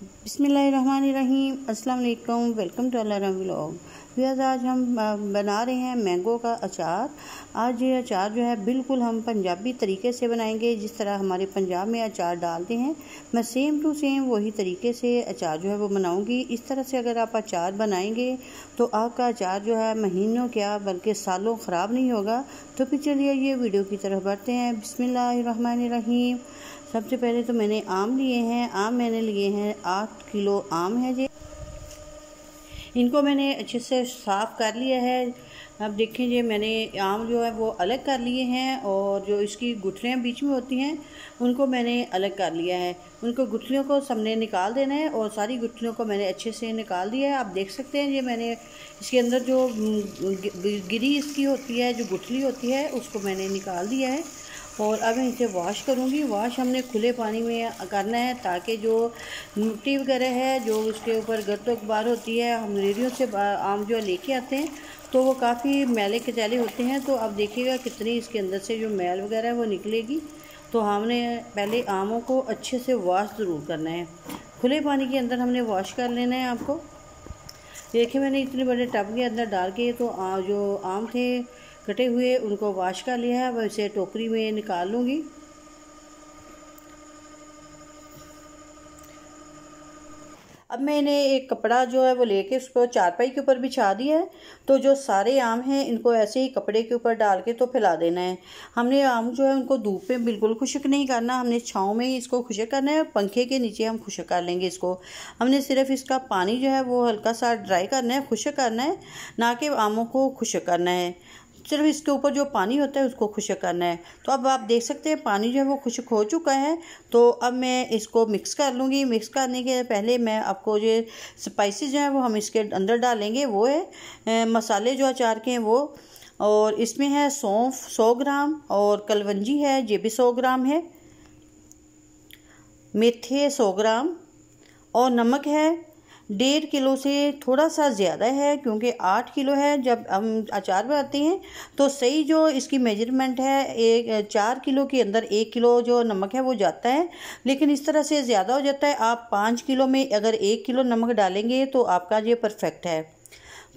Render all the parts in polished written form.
बिस्मिल्लाहिर्रहमानिर्रहीम। अस्सलाम वालेकुम। वेलकम टू अलाराम व्लॉग। व्यूअर्स, आज हम बना रहे हैं मैंगो का अचार। आज ये अचार जो है बिल्कुल हम पंजाबी तरीके से बनाएंगे, जिस तरह हमारे पंजाब में अचार डालते हैं। मैं सेम टू सेम वही तरीके से अचार जो है वो बनाऊंगी। इस तरह से अगर आप अचार बनाएंगे तो आपका अचार जो है महीनों क्या बल्कि सालों ख़राब नहीं होगा। तो फिर चलिए ये वीडियो की तरफ बढ़ते हैं। बिस्मिल्लाहिर्रहमानिर्रहीम। सबसे पहले तो मैंने आम लिए हैं। आम मैंने लिए हैं 8 किलो आम है जी। इनको मैंने अच्छे से साफ़ कर लिया है। अब देखें जी, मैंने आम जो है वो अलग कर लिए हैं और जो इसकी गुठलियाँ बीच में होती हैं उनको मैंने अलग कर लिया है। उनको गुठलियों को सबने निकाल देना है और सारी गुठलियों को मैंने अच्छे से निकाल दिया है। आप देख सकते हैं ये मैंने इसके अंदर जो गिरी इसकी होती है, जो गुठली होती है, उसको मैंने निकाल दिया है। और अब मैं इसे वॉश करूँगी। वॉश हमने खुले पानी में करना है ताकि जो मिट्टी वगैरह है, जो उसके ऊपर गर्द गुबार होती है, हम रेडियो से आम जो लेके आते हैं तो वो काफ़ी मैले कचाले होते हैं। तो अब देखिएगा कितनी इसके अंदर से जो मैल वगैरह है वो निकलेगी। तो हमने पहले आमों को अच्छे से वॉश ज़रूर करना है। खुले पानी के अंदर हमने वॉश कर लेना है आपको। देखिए मैंने इतने बड़े टब के अंदर डाल के तो जो आम थे कटे हुए उनको वॉश कर लिया है। अब इसे टोकरी में निकाल लूँगी। अब मैंने एक कपड़ा जो है वो लेके उसको चारपाई के ऊपर बिछा दिया है। तो जो सारे आम हैं इनको ऐसे ही कपड़े के ऊपर डाल के तो फैला देना है। हमने आम जो है उनको धूप पे बिल्कुल खुश्क नहीं करना, हमने छाँव में ही इसको खुश्क करना है। पंखे के नीचे हम खुश्क कर लेंगे इसको। हमने सिर्फ इसका पानी जो है वो हल्का सा ड्राई करना है, खुश्क करना है, ना कि आमों को खुश्क करना है। सिर्फ इसके ऊपर जो पानी होता है उसको खुश्क करना है। तो अब आप देख सकते हैं पानी जो है वो खुश्क हो चुका है। तो अब मैं इसको मिक्स कर लूँगी। मिक्स करने के पहले मैं आपको जो स्पाइसेस जो है वो हम इसके अंदर डालेंगे। वो है मसाले जो अचार के हैं वो, और इसमें है सौंफ 100 ग्राम, और कलवंजी है ये भी 100 ग्राम है, मेथे 100 ग्राम, और नमक है 1.5 किलो से थोड़ा सा ज़्यादा है क्योंकि 8 किलो है। जब हम अचार बनाते हैं तो सही जो इसकी मेजरमेंट है 4 किलो के अंदर 1 किलो जो नमक है वो जाता है, लेकिन इस तरह से ज़्यादा हो जाता है। आप 5 किलो में अगर 1 किलो नमक डालेंगे तो आपका ये परफेक्ट है।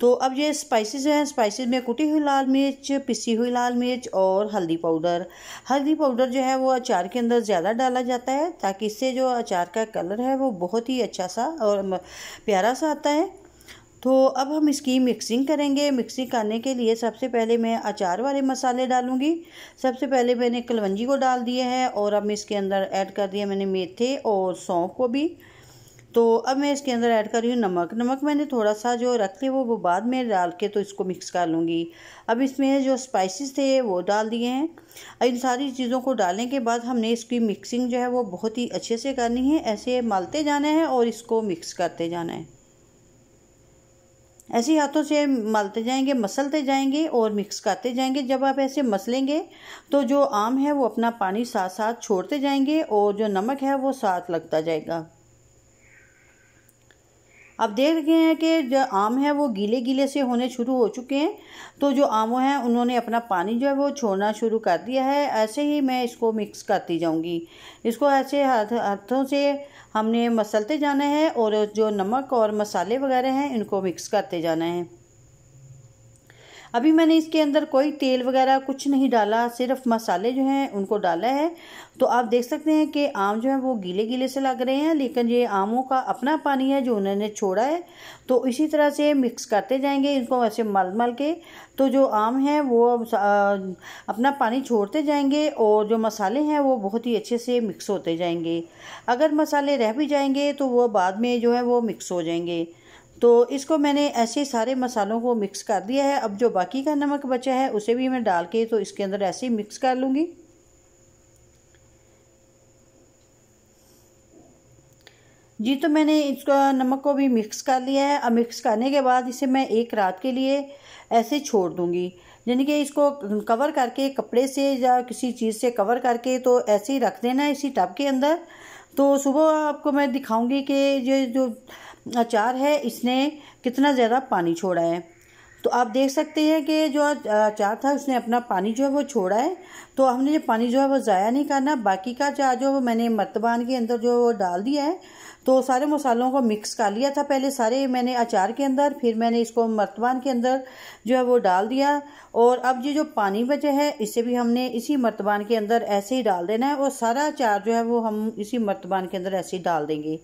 तो अब ये स्पाइसेस हैं। स्पाइसेस में कुटी हुई लाल मिर्च, पिसी हुई लाल मिर्च और हल्दी पाउडर। हल्दी पाउडर जो है वो अचार के अंदर ज़्यादा डाला जाता है ताकि इससे जो अचार का कलर है वो बहुत ही अच्छा सा और प्यारा सा आता है। तो अब हम इसकी मिक्सिंग करेंगे। मिक्सिंग करने के लिए सबसे पहले मैं अचार वाले मसाले डालूंगी। सबसे पहले मैंने कलवंजी को डाल दिया है और अब इसके अंदर ऐड कर दिया मैंने मेथे और सौंफ को भी। तो अब मैं इसके अंदर ऐड कर रही हूँ नमक। नमक मैंने थोड़ा सा जो रख लिया वो बाद में डाल के तो इसको मिक्स कर लूँगी। अब इसमें जो स्पाइसेस थे वो डाल दिए हैं। इन सारी चीज़ों को डालने के बाद हमने इसकी मिक्सिंग जो है वो बहुत ही अच्छे से करनी है। ऐसे मलते जाना है और इसको मिक्स करते जाना है। ऐसे हाथों से मलते जाएंगे, मसलते जाएंगे और मिक्स करते जाएंगे। जब आप ऐसे मसलेंगे तो जो आम है वो अपना पानी साथ साथ छोड़ते जाएंगे और जो नमक है वो साथ लगता जाएगा। अब देख रहे हैं कि जो आम है वो गीले गीले से होने शुरू हो चुके हैं। तो जो आम हैं उन्होंने अपना पानी जो है वो छोड़ना शुरू कर दिया है। ऐसे ही मैं इसको मिक्स करती जाऊंगी। इसको ऐसे हाथों से हमने मसलते जाना है और जो नमक और मसाले वगैरह हैं इनको मिक्स करते जाना है। अभी मैंने इसके अंदर कोई तेल वगैरह कुछ नहीं डाला, सिर्फ मसाले जो हैं उनको डाला है। तो आप देख सकते हैं कि आम जो है वो गीले गीले से लग रहे हैं, लेकिन ये आमों का अपना पानी है जो उन्होंने छोड़ा है। तो इसी तरह से मिक्स करते जाएंगे इनको ऐसे मल मल के। तो जो आम हैं वो अपना पानी छोड़ते जाएंगे और जो मसाले हैं वो बहुत ही अच्छे से मिक्स होते जाएंगे। अगर मसाले रह भी जाएंगे तो वो बाद में जो है वो मिक्स हो जाएंगे। तो इसको मैंने ऐसे सारे मसालों को मिक्स कर दिया है। अब जो बाकी का नमक बचा है उसे भी मैं डाल के तो इसके अंदर ऐसे ही मिक्स कर लूँगी। जी, तो मैंने इसका नमक को भी मिक्स कर लिया है। अब मिक्स करने के बाद इसे मैं 1 रात के लिए ऐसे छोड़ दूँगी, यानी कि इसको कवर करके कपड़े से या किसी चीज़ से कवर करके तो ऐसे ही रख देना है इसी टब के अंदर। तो सुबह आपको मैं दिखाऊंगी कि ये जो अचार है इसने कितना ज़्यादा पानी छोड़ा है। तो आप देख सकते हैं कि जो अचार था उसने अपना पानी जो है वो छोड़ा है। तो हमने ये पानी जो है वो ज़ाया नहीं करना। बाकी का अचार जो मैंने मर्तबान के अंदर जो डाल दिया है। तो सारे मसालों को मिक्स कर लिया था पहले सारे मैंने अचार के अंदर, फिर मैंने इसको मर्तबान के अंदर जो है वो डाल दिया। और अब ये जो पानी बचा है इसे भी हमने इसी मर्तबान के अंदर ऐसे ही डाल देना है और सारा अचार जो है वो हम इसी मर्तबान के अंदर ऐसे ही डाल देंगे।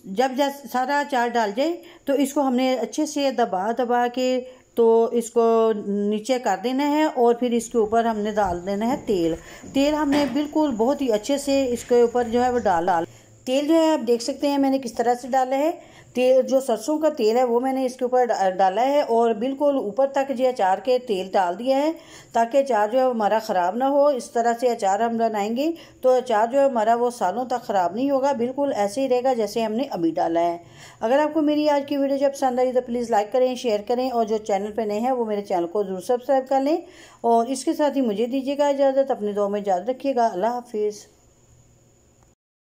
जब सारा अचार डाल जाए तो इसको हमने अच्छे से दबा दबा के तो इसको नीचे कर देना है और फिर इसके ऊपर हमने डाल देना है तेल। तेल हमने बिल्कुल बहुत ही अच्छे से इसके ऊपर जो है वो डाल तेल जो है आप देख सकते हैं मैंने किस तरह से डाला है। तेल जो सरसों का तेल है वो मैंने इसके ऊपर डाला है और बिल्कुल ऊपर तक जो अचार के तेल डाल दिया है ताकि अचार जो है हमारा ख़राब ना हो। इस तरह से अचार हम बनाएंगे तो अचार जो है हमारा वो सालों तक ख़राब नहीं होगा, बिल्कुल ऐसे ही रहेगा जैसे हमने अभी डाला है। अगर आपको मेरी आज की वीडियो जब पसंद आई तो प्लीज़ लाइक करें, शेयर करें और जो चैनल पर नए हैं वो मेरे चैनल को ज़रूर सब्सक्राइब कर लें। और इसके साथ ही मुझे दीजिएगा इजाज़त, अपनी दुआ में याद रखिएगा। अल्लाह हाफिज़।